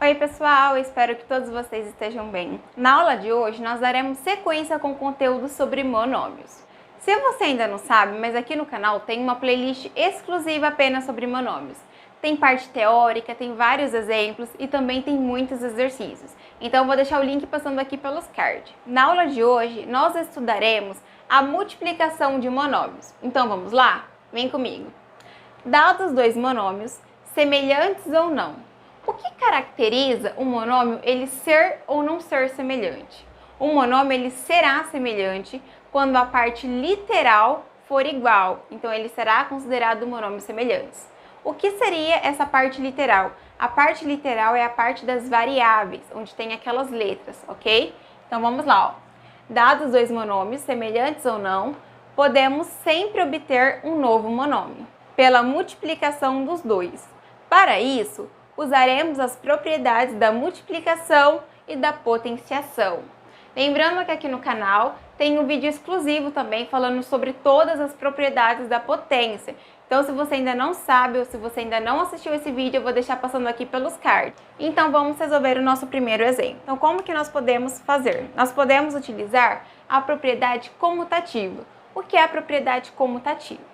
Oi pessoal, espero que todos vocês estejam bem. Na aula de hoje nós daremos sequência com conteúdo sobre monômios. Se você ainda não sabe, mas aqui no canal tem uma playlist exclusiva apenas sobre monômios. Tem parte teórica, tem vários exemplos e também tem muitos exercícios. Então vou deixar o link passando aqui pelos cards. Na aula de hoje nós estudaremos a multiplicação de monômios. Então vamos lá? Vem comigo. Dados dois monômios, semelhantes ou não. O que caracteriza um monômio ele ser ou não ser semelhante? Um monômio ele será semelhante quando a parte literal for igual, então ele será considerado um monômio semelhante. O que seria essa parte literal? A parte literal é a parte das variáveis, onde tem aquelas letras, ok? Então vamos lá, ó. Dados dois monômios, semelhantes ou não, podemos sempre obter um novo monômio, pela multiplicação dos dois. Para isso, usaremos as propriedades da multiplicação e da potenciação. Lembrando que aqui no canal tem um vídeo exclusivo também falando sobre todas as propriedades da potência. Então, se você ainda não sabe ou se você ainda não assistiu esse vídeo, eu vou deixar passando aqui pelos cards. Então, vamos resolver o nosso primeiro exemplo. Então, como que nós podemos fazer? Nós podemos utilizar a propriedade comutativa. O que é a propriedade comutativa?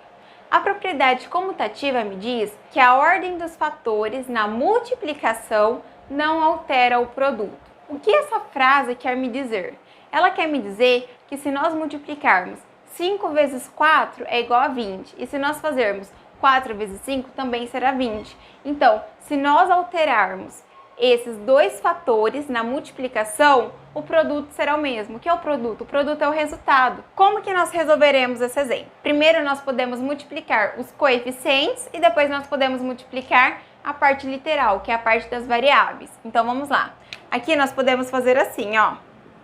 A propriedade comutativa me diz que a ordem dos fatores na multiplicação não altera o produto. O que essa frase quer me dizer? Ela quer me dizer que se nós multiplicarmos 5 vezes 4 é igual a 20, e se nós fazermos 4 vezes 5 também será 20. Então, se nós alterarmos esses dois fatores na multiplicação, o produto será o mesmo. O que é o produto? O produto é o resultado. Como que nós resolveremos esse exemplo? Primeiro nós podemos multiplicar os coeficientes e depois nós podemos multiplicar a parte literal, que é a parte das variáveis. Então vamos lá. Aqui nós podemos fazer assim, ó.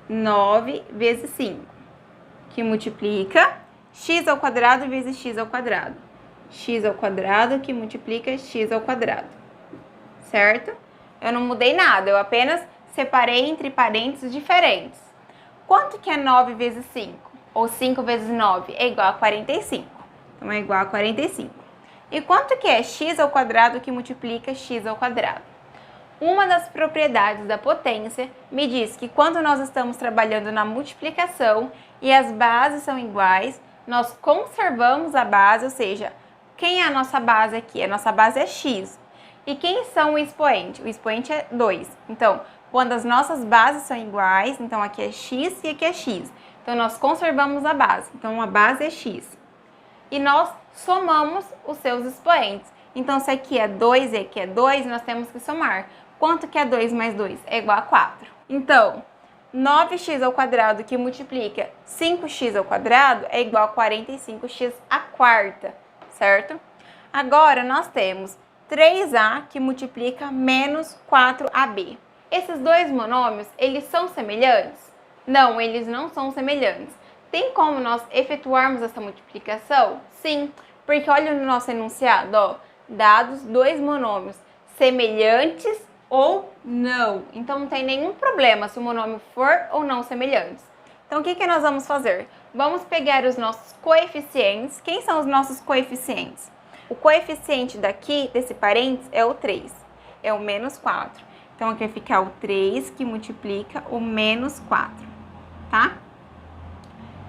9 vezes 5, que multiplica x ao quadrado vezes x ao quadrado. X ao quadrado que multiplica x ao quadrado. Certo? Eu não mudei nada, eu apenas separei entre parênteses diferentes. Quanto que é 9 vezes 5? Ou 5 vezes 9? É igual a 45. Então, é igual a 45. E quanto que é x ao quadrado que multiplica x ao quadrado? Uma das propriedades da potência me diz que quando nós estamos trabalhando na multiplicação e as bases são iguais, nós conservamos a base, ou seja, quem é a nossa base aqui? A nossa base é x. E quem são o expoente? O expoente é 2. Então, quando as nossas bases são iguais, então aqui é x e aqui é x. Então, nós conservamos a base. Então, a base é x. E nós somamos os seus expoentes. Então, se aqui é 2 e aqui é 2, nós temos que somar. Quanto que é 2 mais 2? É igual a 4. Então, 9x ao quadrado que multiplica 5x ao quadrado é igual a 45x à quarta, certo? Agora, nós temos 3a que multiplica menos 4ab. Esses dois monômios, eles são semelhantes? Não, eles não são semelhantes. Tem como nós efetuarmos essa multiplicação? Sim, porque olha no nosso enunciado, ó, dados dois monômios semelhantes ou não. Então não tem nenhum problema se o monômio for ou não semelhante. Então o que nós vamos fazer? Vamos pegar os nossos coeficientes. Quem são os nossos coeficientes? O coeficiente daqui, desse parênteses, é o 3, é o menos 4. Então, aqui vai ficar o 3 que multiplica o menos 4, tá?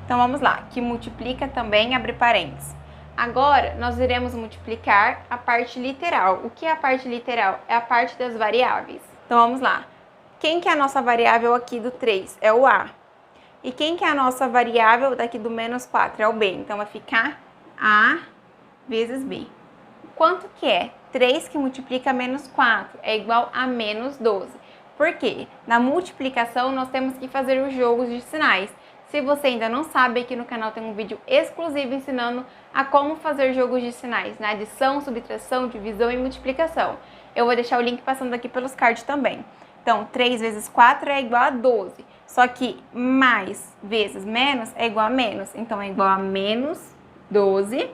Então, vamos lá, que multiplica também, abre parênteses. Agora, nós iremos multiplicar a parte literal. O que é a parte literal? É a parte das variáveis. Então, vamos lá. Quem que é a nossa variável aqui do 3? É o A. E quem que é a nossa variável daqui do menos 4? É o B. Então, vai ficar A vezes B. Quanto que é? 3 que multiplica menos 4 é igual a menos 12. Por quê? Na multiplicação, nós temos que fazer os jogos de sinais. Se você ainda não sabe, aqui no canal tem um vídeo exclusivo ensinando a como fazer jogos de sinais na adição, subtração, divisão e multiplicação. Eu vou deixar o link passando aqui pelos cards também. Então, 3 vezes 4 é igual a 12. Só que mais vezes menos é igual a menos. Então, é igual a menos 12.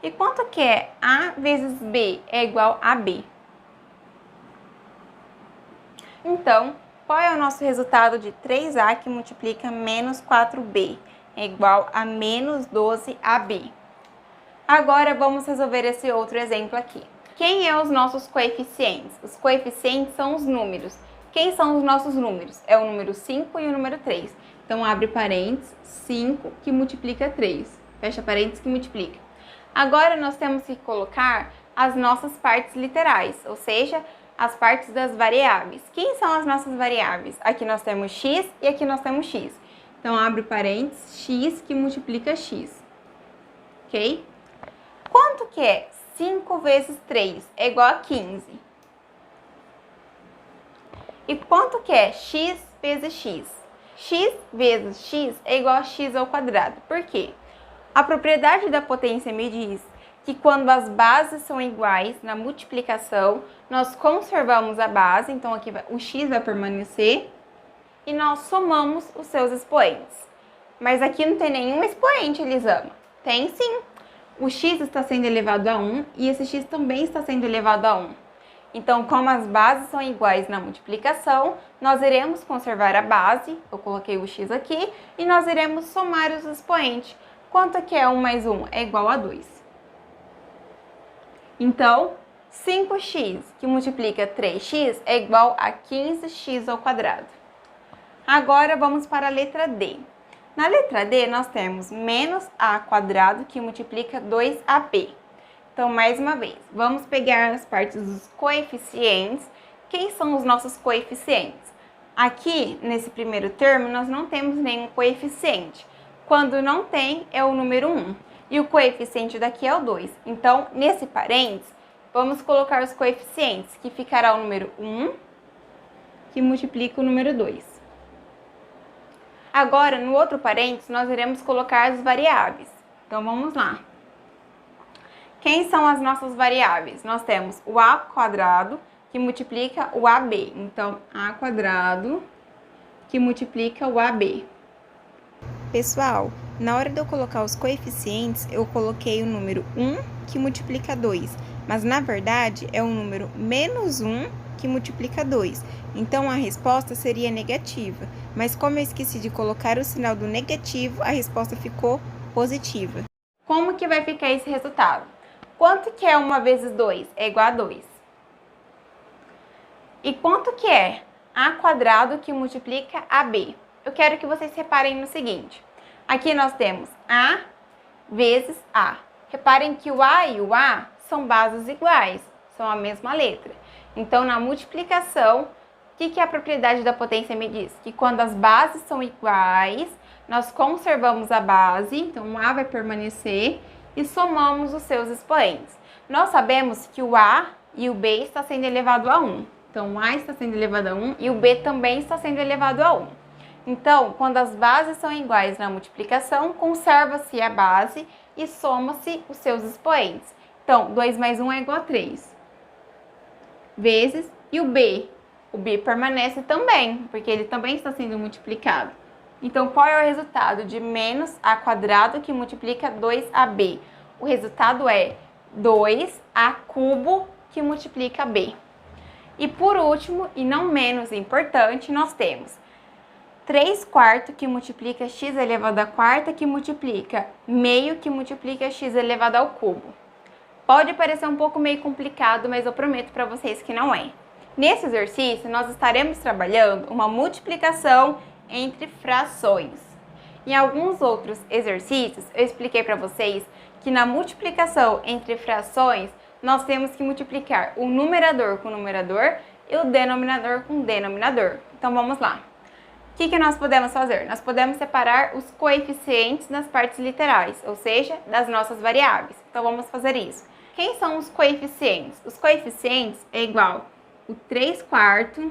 E quanto que é A vezes B? É igual a B. Então, qual é o nosso resultado de 3A que multiplica menos 4B? É igual a menos 12AB. Agora, vamos resolver esse outro exemplo aqui. Quem é os nossos coeficientes? Os coeficientes são os números. Quem são os nossos números? É o número 5 e o número 3. Então, abre parênteses, 5 que multiplica 3. Fecha parênteses que multiplica. Agora, nós temos que colocar as nossas partes literais, ou seja, as partes das variáveis. Quem são as nossas variáveis? Aqui nós temos x e aqui nós temos x. Então, abre parênteses, x que multiplica x. Ok? Quanto que é 5 vezes 3? É igual a 15. E quanto que é x vezes x? X vezes x é igual a x ao quadrado. Por quê? A propriedade da potência me diz que quando as bases são iguais na multiplicação, nós conservamos a base, então aqui o x vai permanecer, e nós somamos os seus expoentes. Mas aqui não tem nenhum expoente, Elisama. Tem sim. O x está sendo elevado a 1 e esse x também está sendo elevado a 1. Então, como as bases são iguais na multiplicação, nós iremos conservar a base, eu coloquei o x aqui, e nós iremos somar os expoentes. Quanto que é 1 mais 1? É igual a 2. Então, 5x que multiplica 3x é igual a 15x ao quadrado. Agora, vamos para a letra D. Na letra D, nós temos menos a quadrado que multiplica 2ab. Então, mais uma vez, vamos pegar as partes dos coeficientes. Quem são os nossos coeficientes? Aqui, nesse primeiro termo, nós não temos nenhum coeficiente. Quando não tem, é o número 1. E o coeficiente daqui é o 2. Então, nesse parênteses, vamos colocar os coeficientes, que ficará o número 1, que multiplica o número 2. Agora, no outro parênteses, nós iremos colocar as variáveis. Então, vamos lá. Quem são as nossas variáveis? Nós temos o a quadrado, que multiplica o ab. Então, a quadrado, que multiplica o ab. Pessoal, na hora de eu colocar os coeficientes, eu coloquei o número 1, que multiplica 2. Mas, na verdade, é o número menos 1, que multiplica 2. Então, a resposta seria negativa. Mas, como eu esqueci de colocar o sinal do negativo, a resposta ficou positiva. Como que vai ficar esse resultado? Quanto que é 1 vezes 2? É igual a 2. E quanto que é a quadrado que multiplica ab? Eu quero que vocês reparem no seguinte. Aqui nós temos a vezes a. Reparem que o a e o a são bases iguais, são a mesma letra. Então, na multiplicação, o que a propriedade da potência me diz? Que quando as bases são iguais, nós conservamos a base, então o a vai permanecer, e somamos os seus expoentes. Nós sabemos que o a e o b está sendo elevado a 1. Então, o a está sendo elevado a 1 e o b também está sendo elevado a 1. Então, quando as bases são iguais na multiplicação, conserva-se a base e soma-se os seus expoentes. Então, 2 mais 1 é igual a 3. Vezes, e o b? O b permanece também, porque ele também está sendo multiplicado. Então, qual é o resultado de menos a quadrado que multiplica 2ab? O resultado é 2a cubo que multiplica b. E por último, e não menos importante, nós temos 3 quartos que multiplica x elevado à quarta que multiplica meio que multiplica x elevado ao cubo. Pode parecer um pouco meio complicado, mas eu prometo para vocês que não é. Nesse exercício, nós estaremos trabalhando uma multiplicação entre frações. Em alguns outros exercícios, eu expliquei para vocês que na multiplicação entre frações, nós temos que multiplicar o numerador com o numerador e o denominador com o denominador. Então, vamos lá. O que nós podemos fazer? Nós podemos separar os coeficientes das partes literais, ou seja, das nossas variáveis. Então, vamos fazer isso. Quem são os coeficientes? Os coeficientes é igual o 3 quartos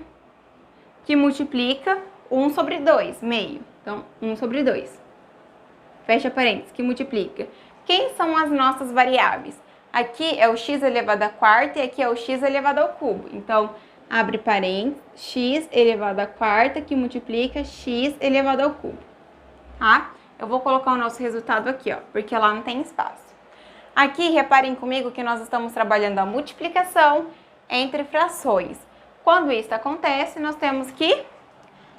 que multiplica 1 sobre 2, meio. Então, 1 sobre 2. Fecha parênteses, que multiplica. Quem são as nossas variáveis? Aqui é o x elevado à quarta e aqui é o x elevado ao cubo. Então, abre parênteses, x elevado à quarta que multiplica x elevado ao cubo. Tá? Eu vou colocar o nosso resultado aqui, ó, porque lá não tem espaço. Aqui, reparem comigo que nós estamos trabalhando a multiplicação entre frações. Quando isso acontece, nós temos que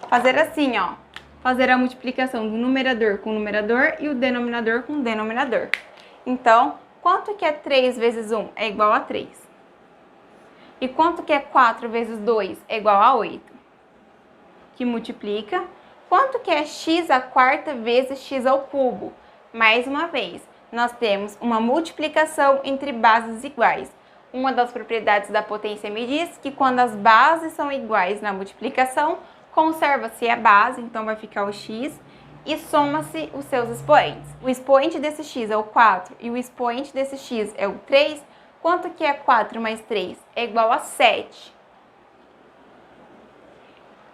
fazer assim, ó. Fazer a multiplicação do numerador com o numerador e o denominador com o denominador. Então, quanto que é 3 vezes 1? É igual a 3. E quanto que é 4 vezes 2? É igual a 8. Que multiplica. Quanto que é x à quarta vezes x ao cubo? Mais uma vez, nós temos uma multiplicação entre bases iguais. Uma das propriedades da potência me diz que quando as bases são iguais na multiplicação, conserva-se a base, então vai ficar o x, e soma-se os seus expoentes. O expoente desse x é o 4 e o expoente desse x é o 3. Quanto que é 4 mais 3? É igual a 7.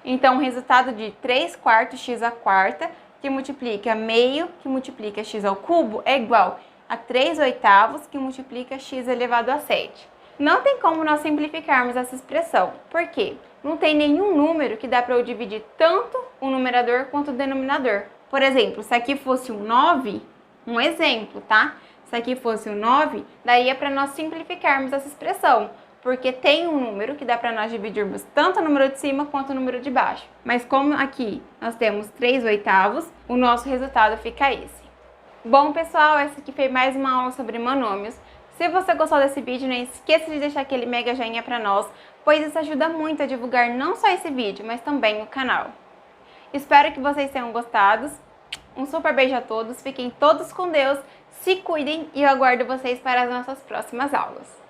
Então, o resultado de 3 quartos x à quarta, que multiplica meio, que multiplica x ao cubo, é igual a 3 oitavos, que multiplica x elevado a 7. Não tem como nós simplificarmos essa expressão. Por quê? Não tem nenhum número que dá para eu dividir tanto o numerador quanto o denominador. Por exemplo, se aqui fosse um 9, um exemplo, tá? Se aqui fosse um 9, daria para nós simplificarmos essa expressão, porque tem um número que dá para nós dividirmos tanto o número de cima quanto o número de baixo. Mas como aqui nós temos 3 oitavos, o nosso resultado fica esse. Bom, pessoal, essa aqui foi mais uma aula sobre monômios. Se você gostou desse vídeo, não esqueça de deixar aquele mega joinha para nós, pois isso ajuda muito a divulgar não só esse vídeo, mas também o canal. Espero que vocês tenham gostado. Um super beijo a todos, fiquem todos com Deus, se cuidem e eu aguardo vocês para as nossas próximas aulas.